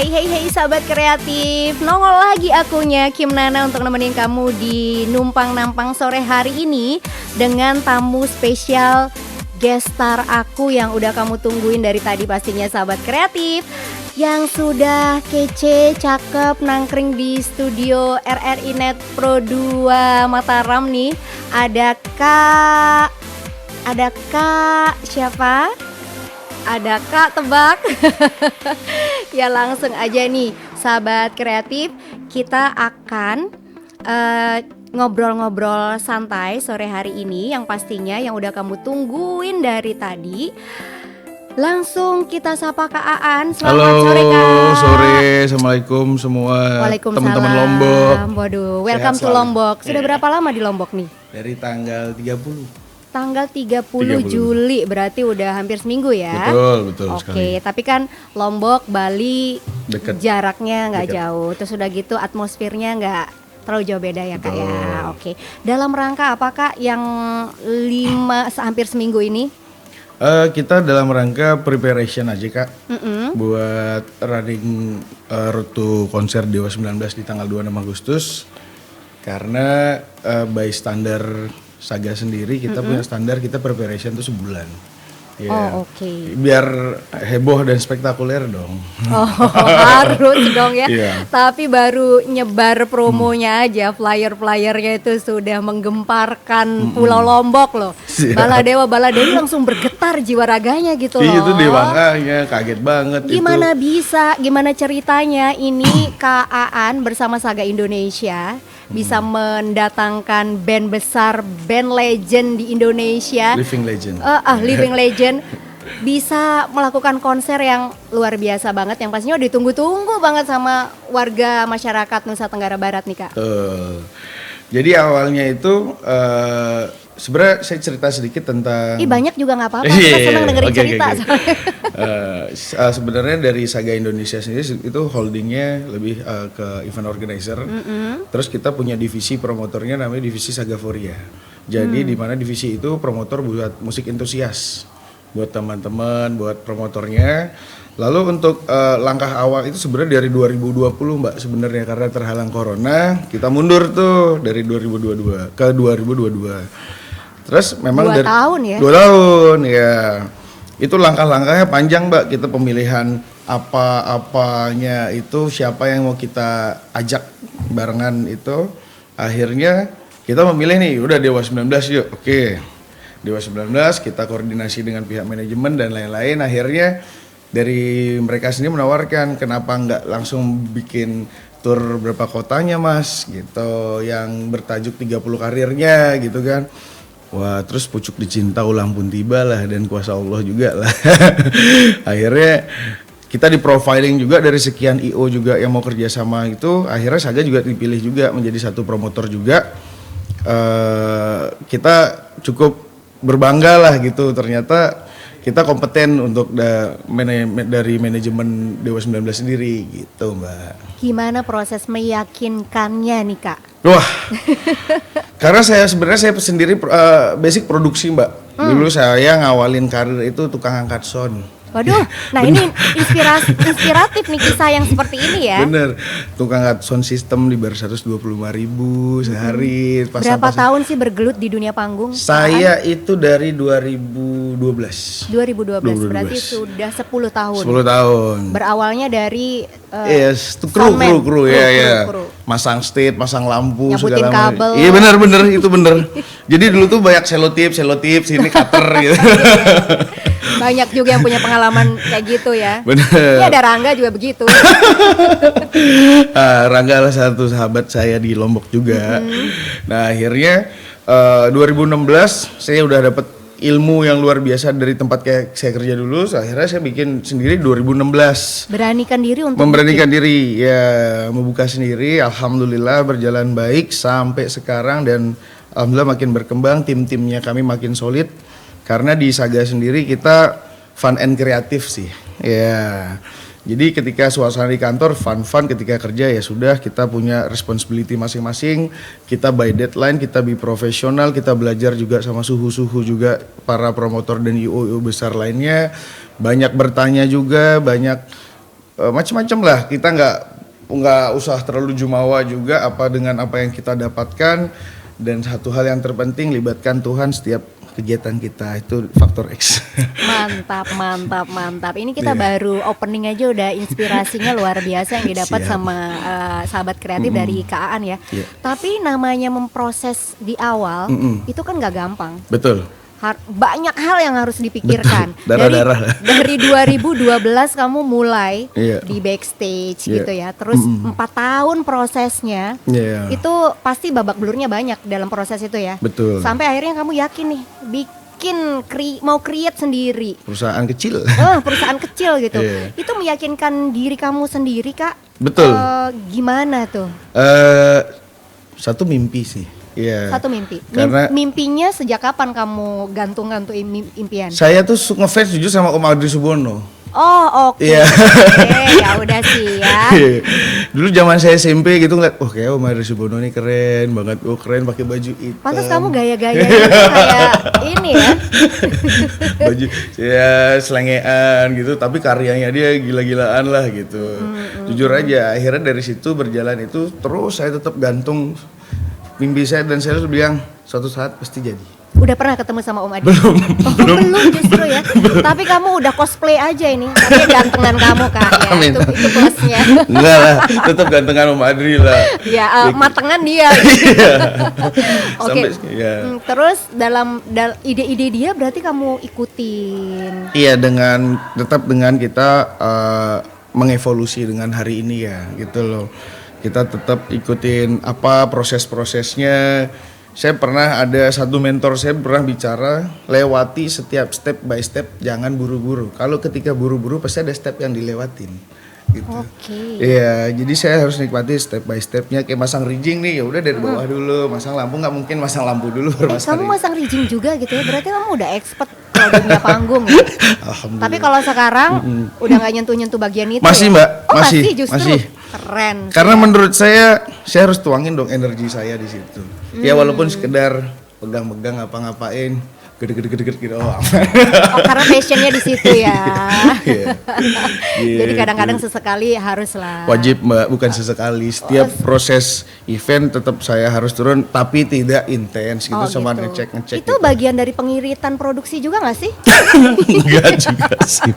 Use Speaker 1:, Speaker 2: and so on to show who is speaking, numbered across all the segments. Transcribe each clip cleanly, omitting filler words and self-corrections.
Speaker 1: Hey sahabat kreatif, nongol lagi akunya Kim Nana untuk nemenin kamu di Numpang Nampang sore hari ini dengan tamu spesial guest star aku yang udah kamu tungguin dari tadi pastinya sahabat kreatif, yang sudah kece, cakep, nangkring di studio RRI Net Pro 2 Mataram nih. Ada Kak siapa? Ada Kak, tebak. Ya langsung aja nih sahabat kreatif, kita akan ngobrol-ngobrol santai sore hari ini yang pastinya yang udah kamu tungguin dari tadi. Langsung kita sapa Kak Aan. Selamat sore Kak.
Speaker 2: Halo, sore. Assalamualaikum semua teman-teman Lombok.
Speaker 1: Waduh, welcome to Lombok. Sudah berapa lama di Lombok nih?
Speaker 2: Dari tanggal 30.
Speaker 1: Tanggal 30 Juli, berarti udah hampir seminggu ya.
Speaker 2: Betul
Speaker 1: Oke,
Speaker 2: sekali.
Speaker 1: tapi kan Lombok, Bali
Speaker 2: Deket.
Speaker 1: jaraknya nggak jauh. Terus udah gitu atmosfernya nggak terlalu jauh beda ya Kak ya. Oke, dalam rangka apa Kak yang hampir seminggu ini?
Speaker 2: Kita dalam rangka preparation aja Kak, buat running road to konser Dewa 19 di tanggal 26 Agustus. Karena by standar Saga sendiri kita punya standar, kita preparation tuh sebulan. Ya,
Speaker 1: Oh oke.
Speaker 2: Biar heboh dan spektakuler dong.
Speaker 1: Oh harus dong ya.
Speaker 2: Iya.
Speaker 1: Tapi baru nyebar promonya aja, flyer-flyernya itu sudah menggemparkan Pulau Lombok loh.
Speaker 2: Siap.
Speaker 1: Baladewa langsung bergetar jiwa raganya gitu loh.
Speaker 2: Itu deh makanya kaget banget.
Speaker 1: Gimana
Speaker 2: itu.
Speaker 1: gimana ceritanya ini Kak Aan bersama Saga Indonesia bisa mendatangkan band besar, band legend di Indonesia,
Speaker 2: Living legend.
Speaker 1: Living legend, bisa melakukan konser yang luar biasa banget, yang pastinya ditunggu-tunggu banget sama warga masyarakat Nusa Tenggara Barat nih Kak.
Speaker 2: Jadi awalnya itu sebenarnya saya cerita sedikit tentang.
Speaker 1: Banyak juga nggak apa-apa, kita senang dengerin cerita.
Speaker 2: Sebenarnya dari Saga Indonesia sendiri itu holdingnya lebih ke event organizer. Terus kita punya divisi promotornya namanya divisi Sagaforia. Jadi di mana divisi itu promotor buat musik entusias, buat teman-teman, buat promotornya. Lalu untuk langkah awal itu sebenarnya dari 2020 Mbak sebenarnya, karena terhalang corona kita mundur tuh dari 2022 ke 2022. Terus memang
Speaker 1: 2 tahun ya?
Speaker 2: 2 tahun ya. Itu langkah-langkahnya panjang Mbak, kita pemilihan apa-apanya itu siapa yang mau kita ajak barengan itu. Akhirnya kita memilih nih, udah Dewa 19 yuk. Oke. Dewa 19 kita koordinasi dengan pihak manajemen dan lain-lain. Akhirnya dari mereka sendiri menawarkan kenapa nggak langsung bikin tur berapa kotanya Mas gitu, yang bertajuk 30 karirnya gitu kan. Wah, terus pucuk dicinta ulang pun tiba lah, dan kuasa Allah juga lah. Akhirnya kita di profiling juga dari sekian IO juga yang mau kerja sama itu. Akhirnya Saga juga dipilih juga menjadi satu promotor juga. Kita cukup berbangga lah gitu, ternyata kita kompeten untuk dari manajemen Dewa 19 sendiri gitu Mbak.
Speaker 1: Gimana proses meyakinkannya nih Kak?
Speaker 2: Wah, karena saya sendiri basic produksi Mbak. Dulu saya ngawalin karir itu tukang angkat sound.
Speaker 1: Waduh, nah ini inspiratif nih kisah yang seperti ini ya.
Speaker 2: Bener, tukang angkat sound system dibayar 125.000 sehari.
Speaker 1: Berapa tahun sih bergelut di dunia panggung?
Speaker 2: Saya itu dari 2012.
Speaker 1: 2012, berarti sudah 10 tahun.
Speaker 2: 10 tahun.
Speaker 1: Berawalnya dari
Speaker 2: kru ya. Masang stage, masang lampu,
Speaker 1: nyabutin
Speaker 2: segala
Speaker 1: kabel.
Speaker 2: Iya benar itu bener. Jadi dulu tuh banyak selotip sini cutter gitu.
Speaker 1: Banyak juga yang punya pengalaman kayak gitu ya.
Speaker 2: Bener.
Speaker 1: Ya ada Rangga juga begitu.
Speaker 2: Rangga adalah satu sahabat saya di Lombok juga. Nah akhirnya 2016 saya udah dapat ilmu yang luar biasa dari tempat kayak saya kerja dulu. Akhirnya saya bikin sendiri 2016. Memberanikan diri ya, membuka sendiri. Alhamdulillah berjalan baik sampai sekarang, dan alhamdulillah makin berkembang, tim-timnya kami makin solid. Karena di Saga sendiri kita fun and kreatif sih. Ya. Jadi ketika suasana di kantor fun, ketika kerja ya sudah, kita punya responsibility masing-masing. Kita by deadline, kita be profesional, kita belajar juga sama suhu-suhu juga para promotor dan IO besar lainnya. Banyak bertanya juga, banyak macam-macam lah. Kita nggak usah terlalu jumawa juga apa dengan apa yang kita dapatkan. Dan satu hal yang terpenting, libatkan Tuhan setiap kegiatan kita, itu faktor X.
Speaker 1: Mantap. Ini kita baru opening aja udah inspirasinya luar biasa yang didapat sama sahabat kreatif dari Kak Aan ya. Tapi namanya memproses di awal itu kan nggak gampang.
Speaker 2: Betul.
Speaker 1: Banyak hal yang harus dipikirkan.
Speaker 2: Darah-darah.
Speaker 1: Dari 2012 kamu mulai di backstage gitu ya. Terus 4 tahun prosesnya. Itu pasti babak belurnya banyak dalam proses itu ya.
Speaker 2: Betul.
Speaker 1: Sampai akhirnya kamu yakin nih mau create sendiri.
Speaker 2: Perusahaan kecil.
Speaker 1: Perusahaan kecil gitu. Itu meyakinkan diri kamu sendiri, Kak.
Speaker 2: Betul.
Speaker 1: Gimana tuh?
Speaker 2: Satu mimpi sih.
Speaker 1: Satu mimpi.
Speaker 2: Karena
Speaker 1: mimpinya sejak kapan kamu gantung impian?
Speaker 2: Saya tuh ngefans jujur sama Om Adri Subono.
Speaker 1: Oh, oke.
Speaker 2: Iya.
Speaker 1: Ya udah sih ya.
Speaker 2: Dulu zaman saya SMP gitu ngeliat, kayak Om Adri Subono nih keren banget. Keren pakai baju hitam.
Speaker 1: Pantas kamu gaya-gaya gitu kayak ini ya.
Speaker 2: Baju ya selengean gitu, tapi karyanya dia gila-gilaan lah gitu. Jujur aja, akhirnya dari situ berjalan itu terus saya tetap gantung mimpi saya, dan saya bilang suatu saat pasti jadi.
Speaker 1: Udah pernah ketemu sama Om Adi?
Speaker 2: Belum
Speaker 1: justru ya. Tapi kamu udah cosplay aja ini. Tapi gantengan kamu Kak ya. Itu plusnya.
Speaker 2: Enggak lah, tetap gantengan Om Adri lah.
Speaker 1: Ya, matengan dia. Oke. Terus dalam ide-ide dia berarti kamu ikutin.
Speaker 2: Iya, tetap dengan kita mengevolusi dengan hari ini ya, gitu loh. Kita tetap ikutin apa proses-prosesnya. Saya pernah ada satu mentor saya pernah bicara, lewati setiap step by step, jangan buru-buru. Kalau ketika buru-buru pasti ada step yang dilewatin. Gitu. Iya, jadi saya harus nikmati step by stepnya. Kayak masang rigging nih, ya udah dari bawah dulu. Masang lampu nggak mungkin masang lampu dulu.
Speaker 1: Kamu masang rigging juga gitu ya? Berarti kamu udah expert kalau dunia panggung ya? Tapi kalau sekarang udah nggak nyentuh-nyentuh bagian itu.
Speaker 2: Masih
Speaker 1: ya?
Speaker 2: Mbak,
Speaker 1: masih justru. Keren.
Speaker 2: Karena menurut saya harus tuangin dong energi saya di situ. Ya walaupun sekedar pegang-pegang ngapa-ngapain, gede-gede gitu.
Speaker 1: Karena passionnya di situ ya. Jadi
Speaker 2: Gitu.
Speaker 1: kadang-kadang sesekali haruslah.
Speaker 2: Wajib Mbak, bukan sesekali. Setiap proses event tetap saya harus turun, tapi tidak intens gitu, sama ngecek.
Speaker 1: Itu
Speaker 2: gitu.
Speaker 1: bagian dari pengiritan produksi juga nggak sih?
Speaker 2: Enggak juga sih.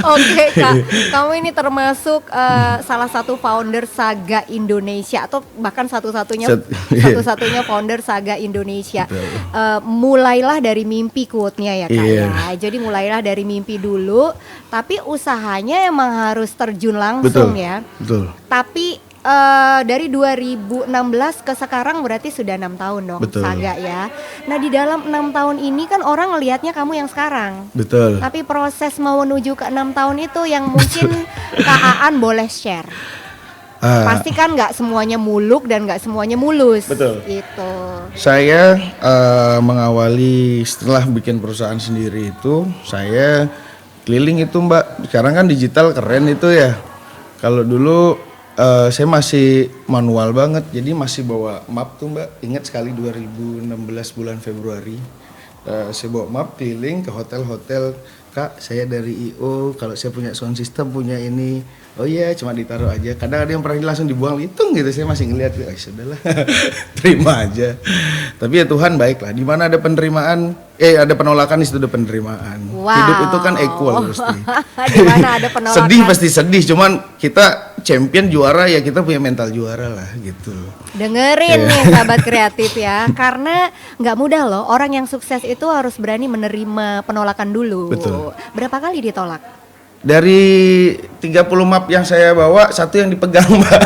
Speaker 1: Oke Kak, kamu ini termasuk salah satu founder Saga Indonesia, atau bahkan satu-satunya founder Saga Indonesia. Mulailah dari mimpi, quote-nya ya Kak ya. Jadi mulailah dari mimpi dulu, tapi usahanya emang harus terjun langsung ya.
Speaker 2: Betul.
Speaker 1: Tapi dari 2016 ke sekarang berarti sudah 6 tahun dong. Betul. Saga ya. Nah di dalam 6 tahun ini kan orang ngelihatnya kamu yang sekarang.
Speaker 2: Betul.
Speaker 1: Tapi proses mau menuju ke 6 tahun itu yang mungkin Kak Aan boleh share. Pasti kan nggak semuanya muluk dan nggak semuanya mulus.
Speaker 2: Betul.
Speaker 1: Gitu.
Speaker 2: Saya mengawali setelah bikin perusahaan sendiri itu, saya keliling itu Mbak. Sekarang kan digital keren itu ya. Kalau dulu saya masih manual banget, jadi masih bawa map tuh Mbak. Ingat sekali 2016 bulan Februari, saya bawa map keliling ke hotel-hotel. Kak, saya dari IO, kalau saya punya sound system, punya ini. Oh iya, cuma ditaruh aja. Kadang ada yang pernah langsung dibuang hitung gitu. Saya masih ngeliat, sudahlah, terima aja. Tapi ya Tuhan baik lah. Di mana ada penerimaan, ada penolakan, di situ ada penerimaan.
Speaker 1: Wow.
Speaker 2: Hidup itu kan equal pasti.
Speaker 1: Di mana ada penolakan.
Speaker 2: Sedih pasti sedih, cuman kita champion juara ya, kita punya mental juara lah gitu.
Speaker 1: Dengerin nih sahabat kreatif ya, karena nggak mudah loh. Orang yang sukses itu harus berani menerima penolakan dulu.
Speaker 2: Betul.
Speaker 1: Berapa kali ditolak?
Speaker 2: Dari 30 map yang saya bawa, satu yang dipegang Mbak.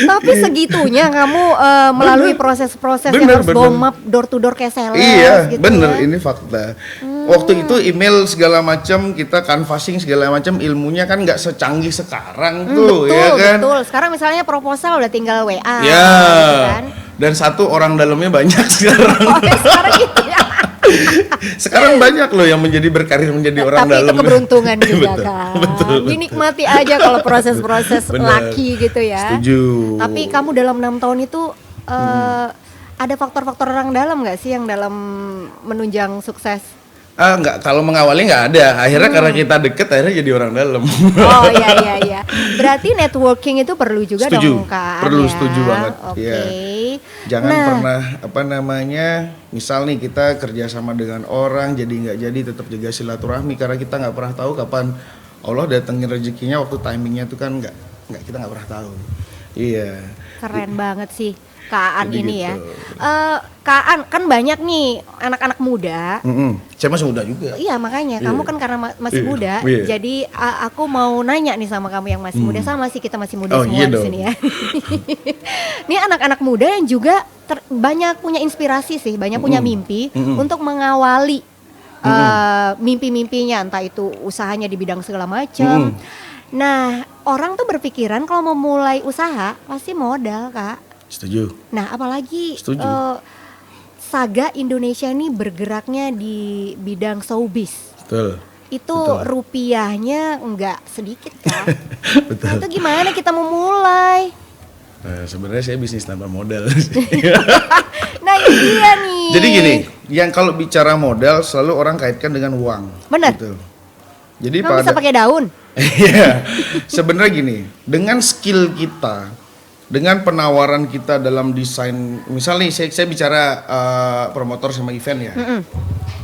Speaker 1: Tapi segitunya kamu melalui proses-proses yang harus bawa map door to door kayak sales.
Speaker 2: Iya,
Speaker 1: gitu
Speaker 2: bener,
Speaker 1: ya?
Speaker 2: ini fakta. Waktu itu email segala macam, kita canvassing segala macam, ilmunya kan nggak secanggih sekarang tuh,
Speaker 1: betul,
Speaker 2: ya kan?
Speaker 1: Betul. Sekarang misalnya proposal udah tinggal WA.
Speaker 2: Ya.
Speaker 1: Gitu kan?
Speaker 2: Dan satu orang dalamnya banyak sekarang.
Speaker 1: Sekarang gitu ya.
Speaker 2: Sekarang banyak loh yang berkarir menjadi orang
Speaker 1: tapi
Speaker 2: dalam.
Speaker 1: Tapi itu keberuntungan juga
Speaker 2: betul,
Speaker 1: kan.
Speaker 2: Betul.
Speaker 1: Dinikmati aja kalau proses-proses laki gitu ya.
Speaker 2: Setuju.
Speaker 1: Tapi kamu dalam 6 tahun itu ada faktor-faktor orang dalam nggak sih yang dalam menunjang sukses?
Speaker 2: Enggak, kalau mengawali nggak ada. Akhirnya karena kita deket, akhirnya jadi orang dalam.
Speaker 1: Oh iya. Berarti networking itu perlu juga
Speaker 2: Setuju.
Speaker 1: dong Kak.
Speaker 2: Perlu,
Speaker 1: ya?
Speaker 2: setuju banget.
Speaker 1: Oke.
Speaker 2: Iya. Jangan pernah misal nih kita kerjasama dengan orang jadi nggak jadi, tetap jaga silaturahmi karena kita nggak pernah tahu kapan Allah datengin rezekinya, waktu timingnya itu kan kita nggak pernah tahu. Iya.
Speaker 1: Keren banget sih Kak Aan
Speaker 2: Jadi
Speaker 1: ini
Speaker 2: gitu.
Speaker 1: ya. Kak Aan kan banyak nih anak-anak muda.
Speaker 2: Saya masih muda juga.
Speaker 1: Iya makanya kamu kan karena masih
Speaker 2: Iya,
Speaker 1: muda,
Speaker 2: iya.
Speaker 1: jadi aku mau nanya nih sama kamu yang masih muda, sama sih kita masih muda
Speaker 2: Oh,
Speaker 1: semua
Speaker 2: iya
Speaker 1: di
Speaker 2: dong.
Speaker 1: sini ya. Ini anak-anak muda yang juga banyak punya inspirasi sih, banyak punya mimpi untuk mengawali mimpi-mimpinya, entah itu usahanya di bidang segala macam. Nah orang tuh berpikiran kalau mau mulai usaha pasti modal Kak.
Speaker 2: Setuju.
Speaker 1: Nah apalagi
Speaker 2: Setuju.
Speaker 1: Saga Indonesia ini bergeraknya di bidang showbiz.
Speaker 2: Betul.
Speaker 1: Itu
Speaker 2: Betul.
Speaker 1: rupiahnya nggak sedikit kan.
Speaker 2: Betul.
Speaker 1: Itu gimana kita mau mulai?
Speaker 2: Nah, sebenarnya saya bisnis tanpa modal.
Speaker 1: Nah ini dia nih.
Speaker 2: Jadi gini, yang kalau bicara modal selalu orang kaitkan dengan uang.
Speaker 1: Benar.
Speaker 2: Gitu. Jadi
Speaker 1: Emang bisa pakai daun?
Speaker 2: Iya, sebenarnya gini, dengan skill kita, dengan penawaran kita dalam desain, misalnya saya bicara promotor sama event ya,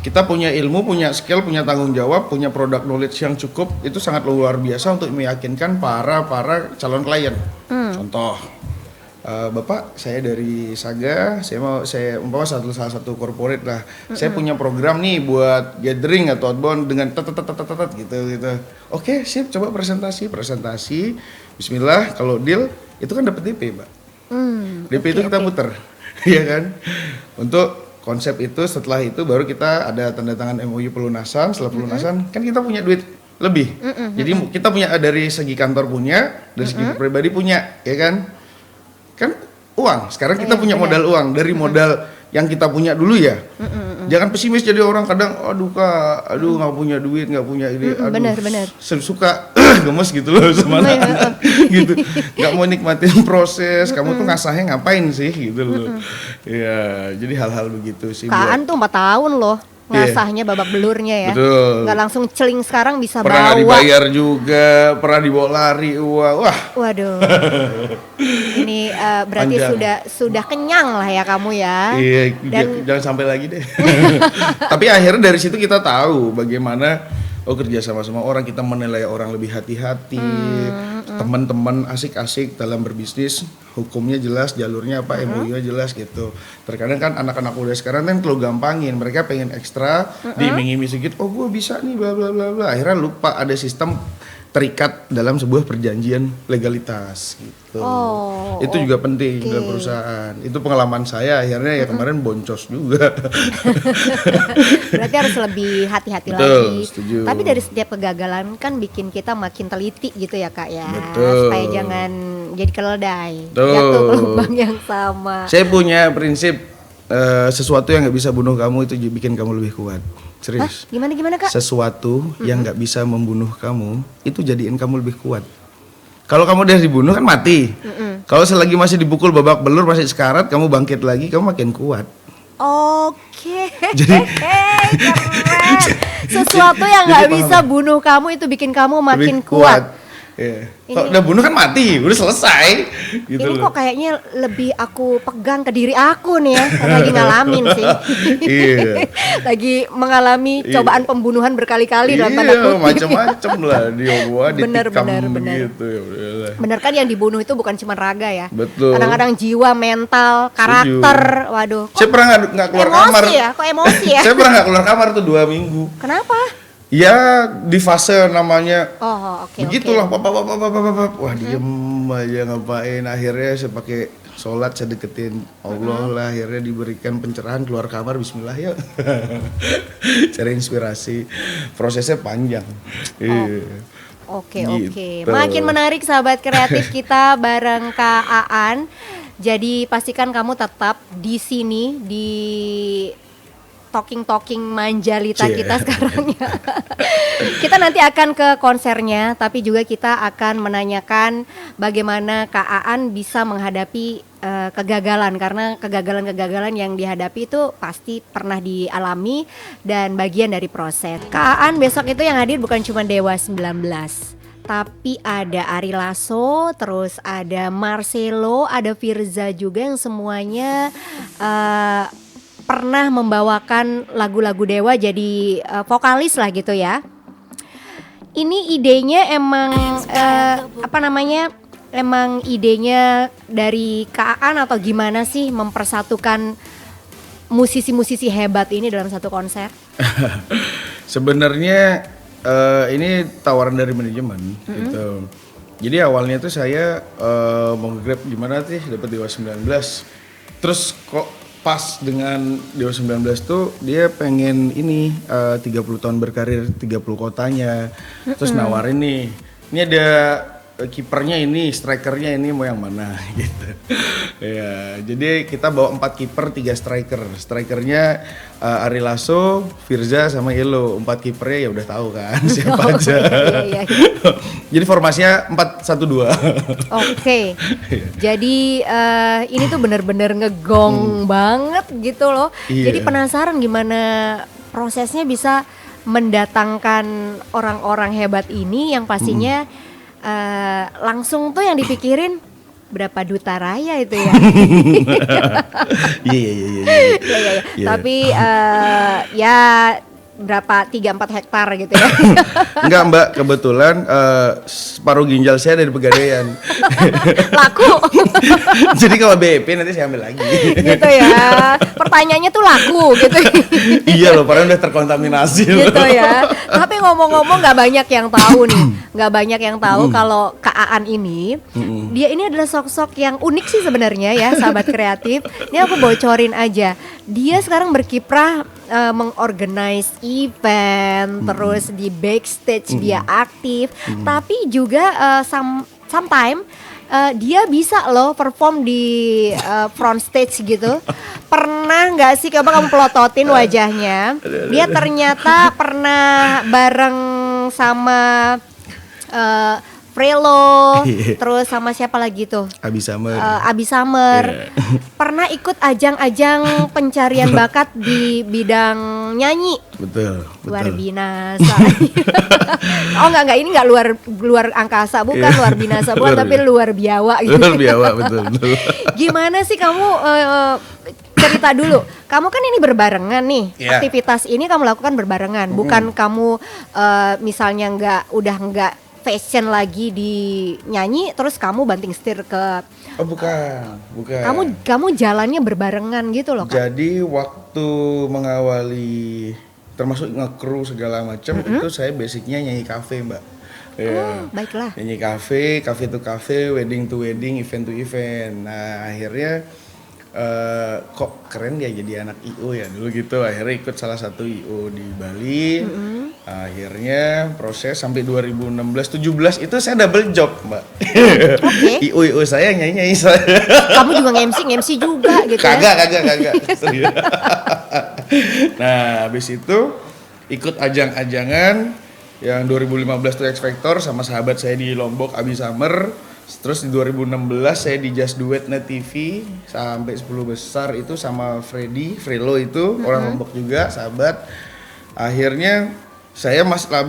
Speaker 2: kita punya ilmu, punya skill, punya tanggung jawab, punya produk knowledge yang cukup, itu sangat luar biasa untuk meyakinkan para calon klien. Contoh, Bapak, saya dari Saga, saya umpama salah satu corporate lah. Saya punya program nih buat gathering atau outbound dengan gitu. Oke, sip, coba presentasi. Bismillah, kalau deal itu kan dapat DP, Mbak. DP itu kita puter. Iya kan? Untuk konsep itu, setelah itu baru kita ada tanda tangan MOU pelunasan. Setelah pelunasan kan kita punya duit lebih. Jadi kita punya dari segi kantor punya, dari segi pribadi punya, ya kan? Kan uang. Sekarang kita punya modal uang dari modal yang kita punya dulu ya. Jangan pesimis jadi orang kadang aduh Kak, nggak punya duit, nggak punya ide, aduh.
Speaker 1: Benar.
Speaker 2: Suka gemes gitu loh sama anak gitu. Nggak mau nikmatin proses, kamu tuh ngasahnya ngapain sih gitu loh. Ya, jadi hal-hal begitu sih.
Speaker 1: Kak Aan tuh 4 tahun loh ngasahnya babak belurnya ya.
Speaker 2: Betul.
Speaker 1: Nggak langsung celing sekarang bisa
Speaker 2: Pernah
Speaker 1: bawa.
Speaker 2: dibayar juga, pernah dibawa lari uang. Wah.
Speaker 1: Waduh. Ini berarti
Speaker 2: Panjang.
Speaker 1: sudah kenyang lah ya kamu ya.
Speaker 2: Iya, jangan sampai lagi deh. Tapi akhirnya dari situ kita tahu bagaimana kerja sama orang, kita menilai orang lebih hati-hati. Teman-teman asik-asik dalam berbisnis, hukumnya jelas, jalurnya apa, MOU-nya jelas gitu. Terkadang kan anak-anak muda sekarang kan kalau gampangin, mereka pengen ekstra, diiming-iming sedikit, oh gue bisa nih bla bla bla bla. Akhirnya lupa ada sistem terikat dalam sebuah perjanjian legalitas gitu. Itu juga penting dalam perusahaan. Itu pengalaman saya, akhirnya ya kemarin boncos juga.
Speaker 1: Berarti harus lebih hati-hati
Speaker 2: Betul,
Speaker 1: lagi.
Speaker 2: setuju.
Speaker 1: Tapi dari setiap kegagalan kan bikin kita makin teliti gitu ya Kak ya.
Speaker 2: Betul.
Speaker 1: Supaya jangan jadi keledai,
Speaker 2: Betul.
Speaker 1: jatuh ke lubang yang sama.
Speaker 2: Saya punya prinsip sesuatu yang nggak bisa bunuh kamu itu bikin kamu lebih kuat. Serius.
Speaker 1: Gimana Kak?
Speaker 2: Sesuatu yang nggak bisa membunuh kamu itu jadiin kamu lebih kuat. Kalau kamu udah dibunuh kan mati. Kalau selagi masih dipukul babak belur, masih sekarat, kamu bangkit lagi, kamu makin kuat.
Speaker 1: Oke.
Speaker 2: Jadi
Speaker 1: keren. Sesuatu yang nggak bisa bunuh kamu itu bikin kamu makin
Speaker 2: lebih
Speaker 1: kuat.
Speaker 2: Iya. Kalau udah bunuh kan mati, udah selesai. Gitu
Speaker 1: Ini
Speaker 2: loh.
Speaker 1: kok kayaknya lebih aku pegang ke diri aku nih ya, lagi ngalamin sih.
Speaker 2: Iya.
Speaker 1: Lagi mengalami cobaan pembunuhan berkali-kali dalam tanda
Speaker 2: Iya,
Speaker 1: kutip.
Speaker 2: macam-macam lah diobwa,
Speaker 1: Bener.
Speaker 2: ditikam gitu ya udahlah.
Speaker 1: Bener kan yang dibunuh itu bukan cuma raga ya.
Speaker 2: Betul.
Speaker 1: Kadang-kadang jiwa, mental, karakter. Waduh.
Speaker 2: Saya pernah nggak keluar
Speaker 1: emosi
Speaker 2: kamar.
Speaker 1: ya? Kok emosi ya?
Speaker 2: Saya pernah nggak keluar kamar tuh 2 minggu.
Speaker 1: Kenapa?
Speaker 2: Ya di fase namanya.
Speaker 1: Oh, oke.
Speaker 2: Begitulah, papa. Wah, diem aja ngapain. Akhirnya saya pakai sholat, saya deketin Allah lah. Akhirnya diberikan pencerahan, keluar kamar, bismillah ya. Cari inspirasi. Prosesnya panjang. Iya.
Speaker 1: Oke.
Speaker 2: Gitu.
Speaker 1: Makin menarik sahabat kreatif kita bareng Kak Aan. Jadi pastikan kamu tetap di sini di talking manjalita
Speaker 2: Cie.
Speaker 1: kita sekarang ya. Kita nanti akan ke konsernya, tapi juga kita akan menanyakan bagaimana Kak Aan bisa menghadapi kegagalan, karena kegagalan-kegagalan yang dihadapi itu pasti pernah dialami dan bagian dari proses. Kak Aan besok itu yang hadir bukan cuma Dewa 19, tapi ada Ari Lasso, terus ada Marcelo, ada Firza juga yang semuanya pernah membawakan lagu-lagu Dewa jadi vokalis lah gitu ya. Ini idenya emang emang idenya dari Kak Aan atau gimana sih mempersatukan musisi-musisi hebat ini dalam satu konser?
Speaker 2: Sebenarnya ini tawaran dari manajemen gitu. Jadi awalnya tuh saya mau nge-grab gimana sih dapat Dewa 19. Terus kok pas dengan Dewa 19 tuh dia pengen ini 30 tahun berkarir 30 kotanya. Terus nawarin nih. Ini ada kipernya ini, strikernya ini mau yang mana gitu. Ya, jadi kita bawa 4 kiper, 3 striker. Strikernya Ari Lasso, Firza sama Elo. 4 kipernya ya udah tahu kan siapa aja.
Speaker 1: Iya.
Speaker 2: Jadi formasinya 4-1-2.
Speaker 1: Oke. Jadi ini tuh bener-bener ngegong banget gitu loh.
Speaker 2: Iya.
Speaker 1: Jadi penasaran gimana prosesnya bisa mendatangkan orang-orang hebat ini yang pastinya langsung tuh yang dipikirin berapa duta raya itu ya.
Speaker 2: Iya.
Speaker 1: Iya. Tapi ya berapa 3-4 hektar gitu ya.
Speaker 2: Enggak Mbak, kebetulan separuh ginjal saya dari Pegadaian.
Speaker 1: Laku.
Speaker 2: Jadi kalau BEP nanti saya ambil lagi.
Speaker 1: Gitu ya. Pertanyaannya tuh laku gitu.
Speaker 2: Iya loh, padahal udah terkontaminasi loh.
Speaker 1: Gitu ya. Tapi ngomong-ngomong nggak banyak yang tahu nih, nggak banyak yang tahu kalau Kak Aan ini, dia ini adalah sosok yang unik sih sebenarnya ya, sahabat kreatif. Ini aku bocorin aja. Dia sekarang berkiprah mengorganize event, terus di backstage dia aktif, tapi juga sometimes dia bisa loh perform di front stage gitu. Pernah nggak sih coba kamu pelototin wajahnya? Dia ternyata pernah bareng sama Frelo, terus sama siapa lagi tuh?
Speaker 2: Abi Summer.
Speaker 1: Abi Summer. Pernah ikut ajang-ajang pencarian bakat di bidang nyanyi.
Speaker 2: Betul.
Speaker 1: Luar binasa. Oh enggak, ini enggak luar angkasa, bukan luar binasa, bukan, tapi luar biawa gitu.
Speaker 2: Luar biawa, betul.
Speaker 1: Gimana sih kamu cerita dulu. Kamu kan ini berbarengan nih.
Speaker 2: Yeah.
Speaker 1: Aktivitas ini kamu lakukan berbarengan, bukan kamu misalnya udah enggak fashion lagi di nyanyi terus kamu banting setir ke.
Speaker 2: Oh bukan.
Speaker 1: Kamu jalannya berbarengan gitu loh, Kak.
Speaker 2: Jadi waktu mengawali termasuk nge-crew segala macam itu saya basicnya nyanyi kafe Mbak.
Speaker 1: Oh, baiklah.
Speaker 2: Nyanyi kafe to kafe, wedding to wedding, event to event. Nah akhirnya kok keren ya jadi anak IO ya dulu gitu. Akhirnya ikut salah satu IO di Bali. Akhirnya proses sampai 2016-17 itu saya double job Mbak.
Speaker 1: Oke.
Speaker 2: IO saya nyanyi saya.
Speaker 1: Kamu juga nge-MC juga gitu ya?
Speaker 2: Kagak. Serius. Nah habis itu ikut ajang-ajangan yang 2015 tuh X Factor sama sahabat saya di Lombok, Abi Summer. Terus di 2016 saya di Just Duet Net TV sampai 10 besar itu sama Frelo itu orang Lombok juga, sahabat. Akhirnya saya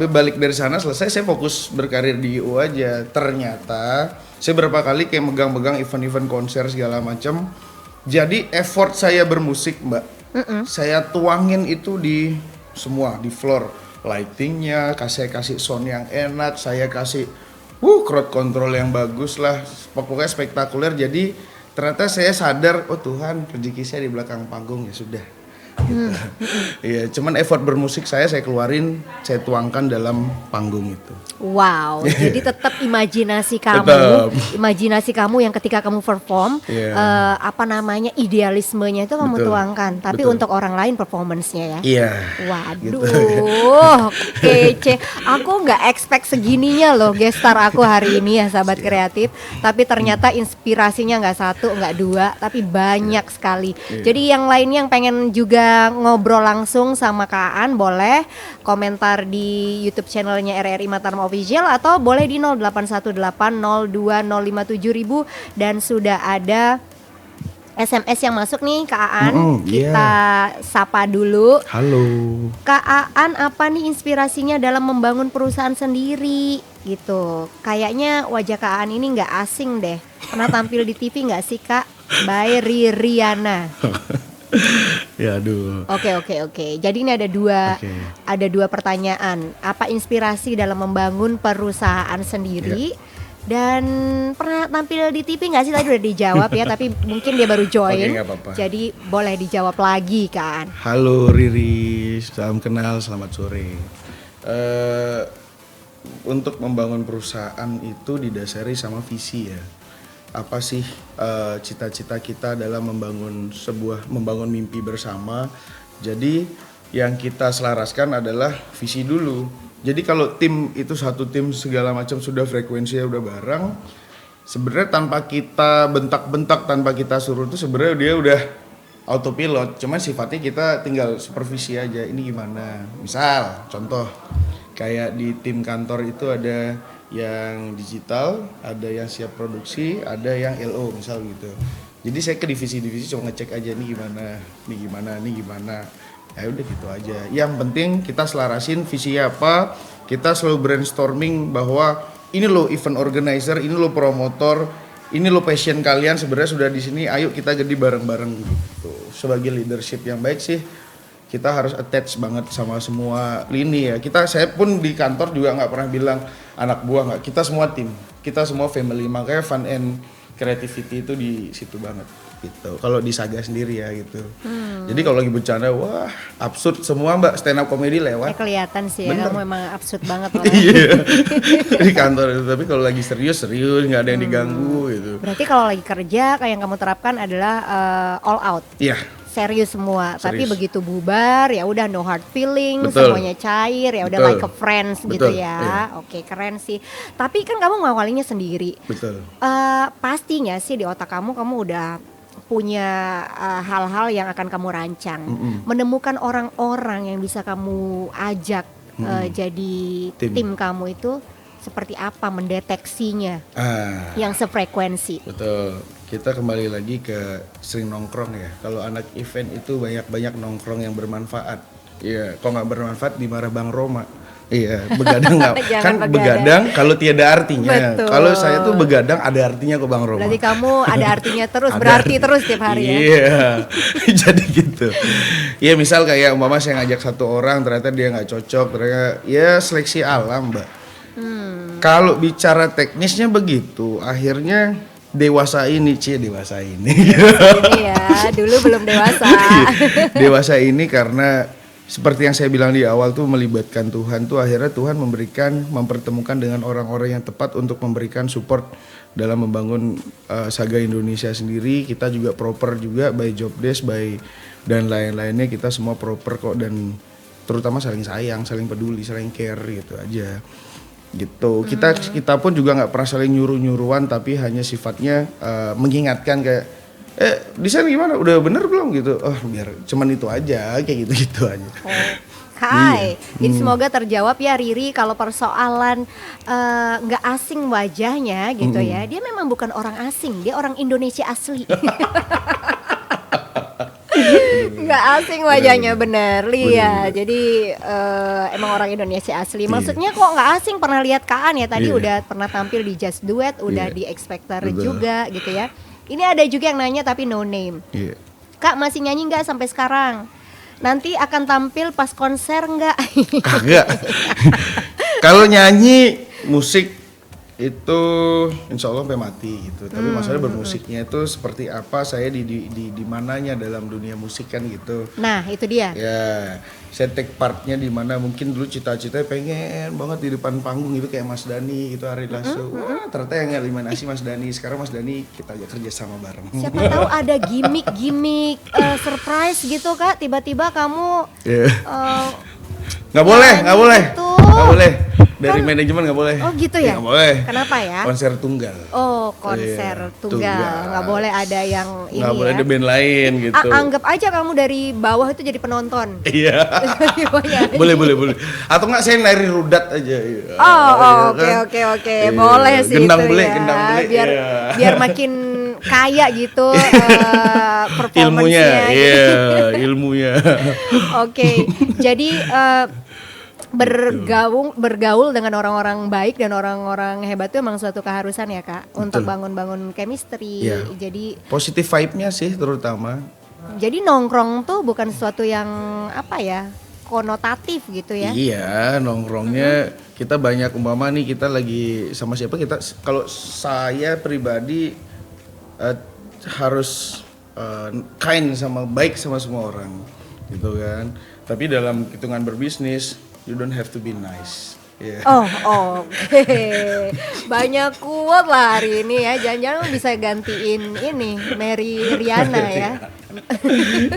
Speaker 2: balik dari sana selesai, saya fokus berkarir di IO aja. Ternyata saya berapa kali kayak megang-megang event-event konser segala macam. Jadi effort saya bermusik Mbak, saya tuangin itu di semua, di floor. Lightingnya, kasih sound yang enak, saya kasih crowd control yang bagus lah. Pokoknya spektakuler. Jadi ternyata saya sadar, oh Tuhan rezeki saya di belakang panggung ya sudah. Iya, cuman effort bermusik saya keluarin, saya tuangkan dalam panggung itu.
Speaker 1: Wow, jadi tetap imajinasi kamu yang ketika kamu perform, idealismenya itu kamu tuangkan, tapi untuk orang lain performance-nya ya.
Speaker 2: Iya.
Speaker 1: Waduh,
Speaker 2: gitu.
Speaker 1: kece. Aku nggak expect segininya loh gestar aku hari ini ya sahabat kreatif, tapi ternyata inspirasinya nggak satu, nggak dua, tapi banyak sekali. Jadi yang lainnya yang pengen juga ada ngobrol langsung sama Kak Aan, boleh komentar di YouTube channelnya RRI Mataram Official atau boleh di 081802057000 dan sudah ada SMS yang masuk nih Kak Aan. Kita sapa dulu.
Speaker 2: Halo.
Speaker 1: Kak Aan, apa nih inspirasinya dalam membangun perusahaan sendiri gitu? Kayaknya wajah Kak Aan ini nggak asing deh. Pernah tampil di TV nggak sih Kak? By Ririana.
Speaker 2: Ya aduh.
Speaker 1: Oke. Jadi ini ada dua pertanyaan. Apa inspirasi dalam membangun perusahaan sendiri? Dan pernah tampil di TV nggak sih? Tadi udah dijawab ya, tapi mungkin dia baru join.
Speaker 2: Nggak apa-apa.
Speaker 1: Jadi boleh dijawab lagi kan?
Speaker 2: Halo Riri, salam kenal, selamat sore. Untuk membangun perusahaan itu didasari sama visi ya. Apa sih cita-cita kita dalam membangun mimpi bersama. Jadi yang kita selaraskan adalah visi dulu. Jadi kalau tim itu satu tim segala macam sudah frekuensinya udah bareng, sebenarnya tanpa kita bentak-bentak, tanpa kita suruh itu sebenarnya dia udah autopilot. Cuman sifatnya kita tinggal supervisi aja. Ini gimana? Misal contoh kayak di tim kantor itu ada yang digital, ada yang siap produksi, ada yang LO misal gitu. Jadi saya ke divisi-divisi cuma ngecek aja ini gimana. Ya udah gitu aja. Yang penting kita selarasin visi apa, kita selalu brainstorming bahwa ini loh event organizer, ini loh promotor, ini loh passion kalian sebenarnya sudah di sini, ayo kita jadi bareng-bareng gitu. Sebagai leadership yang baik sih kita harus attach banget sama semua lini ya. Saya pun di kantor juga nggak pernah bilang anak buah, nggak. Kita semua tim, kita semua family. Makanya fun and creativity itu di situ banget gitu. Kalau di Saga sendiri ya gitu. Jadi kalau lagi bercanda, wah absurd semua Mbak, stand up comedy lewat.
Speaker 1: Kelihatan sih ya, kamu emang absurd banget orangnya.
Speaker 2: Iya. Di kantor itu, tapi kalau lagi serius, nggak ada yang diganggu gitu.
Speaker 1: Berarti kalau lagi kerja kayak yang kamu terapkan adalah all out.
Speaker 2: Iya.
Speaker 1: Serius semua, tapi
Speaker 2: Serius.
Speaker 1: begitu bubar ya udah no hard feeling,
Speaker 2: Betul.
Speaker 1: semuanya cair ya udah
Speaker 2: Betul.
Speaker 1: like a friends gitu
Speaker 2: Betul,
Speaker 1: ya.
Speaker 2: iya.
Speaker 1: Oke, keren sih. Tapi kan kamu ngawalinya sendiri.
Speaker 2: Betul.
Speaker 1: Pastinya sih di otak kamu udah punya hal-hal yang akan kamu rancang. Menemukan orang-orang yang bisa kamu ajak jadi tim kamu itu seperti apa mendeteksinya yang sefrekuensi.
Speaker 2: Betul. Kita kembali lagi ke sering nongkrong ya. Kalau anak event itu banyak nongkrong yang bermanfaat. Iya, kalau nggak bermanfaat dimarah Bang Roma. Iya, begadang nggak kan begadang kalau tiada artinya.
Speaker 1: Betul.
Speaker 2: Kalau saya tuh begadang ada artinya kok Bang Roma.
Speaker 1: Berarti kamu ada artinya terus,
Speaker 2: Ada
Speaker 1: berarti terus tiap hari ya.
Speaker 2: Iya, jadi gitu. Iya misal kayak umpama saya ngajak satu orang ternyata dia nggak cocok, ternyata ya seleksi alam Mbak. Kalau bicara teknisnya begitu, akhirnya dewasa ini.
Speaker 1: Ini ya, dulu belum dewasa.
Speaker 2: Dewasa ini karena seperti yang saya bilang di awal tuh melibatkan Tuhan tuh akhirnya Tuhan mempertemukan dengan orang-orang yang tepat untuk memberikan support dalam membangun Saga Indonesia sendiri. Kita juga proper juga by job desk, dan lain-lainnya kita semua proper kok, dan terutama saling sayang, saling peduli, saling care gitu aja. Gitu. Kita pun juga nggak pernah saling nyuruh-nyuruhan, tapi hanya sifatnya mengingatkan kayak desain gimana? Udah bener belum gitu? Oh biar cuman itu aja, kayak gitu aja.
Speaker 1: Hai, ini semoga terjawab ya Riri. Kalau persoalan nggak asing wajahnya gitu ya, dia memang bukan orang asing, dia orang Indonesia asli. Nggak asing wajahnya, bener Lia. Jadi emang orang Indonesia asli. Maksudnya kok nggak asing, pernah lihat Kak Aan ya tadi udah pernah tampil di Just Duet, udah di X Factor juga gitu ya. Ini ada juga yang nanya tapi no name. Kak masih nyanyi nggak sampai sekarang? Nanti akan tampil pas konser nggak?
Speaker 2: Agak. Kalau nyanyi musik itu insya Allah sampai mati gitu. Tapi masalah bermusiknya itu seperti apa, saya di mananya dalam dunia musik kan gitu.
Speaker 1: Nah itu dia.
Speaker 2: Ya, saya take partnya di mana mungkin dulu cita-citanya pengen banget di depan panggung gitu kayak Mas Dani gitu, Ari Lasso. Wah ternyata yang eliminasi Mas Dani. Sekarang Mas Dani kita ajak kerja sama bareng.
Speaker 1: Siapa tahu ada gimmick surprise gitu Kak. Tiba-tiba kamu
Speaker 2: Nggak boleh.
Speaker 1: gitu.
Speaker 2: Nggak boleh. Dari manajemen nggak boleh.
Speaker 1: Oh gitu ya?
Speaker 2: Nggak boleh.
Speaker 1: Kenapa ya?
Speaker 2: Konser tunggal.
Speaker 1: Oh, konser
Speaker 2: Iya,
Speaker 1: tunggal. Nggak boleh ada yang ini
Speaker 2: Nggak boleh
Speaker 1: ya.
Speaker 2: ada band lain gitu.
Speaker 1: Anggap aja kamu dari bawah itu jadi penonton.
Speaker 2: Iya. boleh. Atau nggak saya nari rudat aja. Iya.
Speaker 1: Oh,
Speaker 2: Iya
Speaker 1: oke.
Speaker 2: kan? Iya.
Speaker 1: Boleh sih
Speaker 2: Gendang
Speaker 1: itu
Speaker 2: beli,
Speaker 1: ya.
Speaker 2: gendang beli.
Speaker 1: Biar
Speaker 2: Iya.
Speaker 1: biar makin kaya gitu
Speaker 2: Ilmunya,
Speaker 1: performance-nya.
Speaker 2: iya, ilmunya.
Speaker 1: Oke. Jadi bergaul dengan orang-orang baik dan orang-orang hebat itu emang suatu keharusan ya Kak, untuk
Speaker 2: Betul.
Speaker 1: bangun-bangun chemistry.
Speaker 2: Iya.
Speaker 1: Jadi
Speaker 2: Positif vibe-nya sih terutama.
Speaker 1: nongkrong tuh bukan sesuatu yang apa ya, konotatif gitu ya.
Speaker 2: Iya, nongkrongnya kita banyak umpama nih kita lagi sama siapa kita kalau saya pribadi harus kind sama baik sama semua orang gitu kan. Tapi dalam hitungan berbisnis you don't have to be nice. Yeah.
Speaker 1: Oke. Banyak kuat lah hari ini ya. Jangan-jangan bisa gantiin ini Mary Riana ya.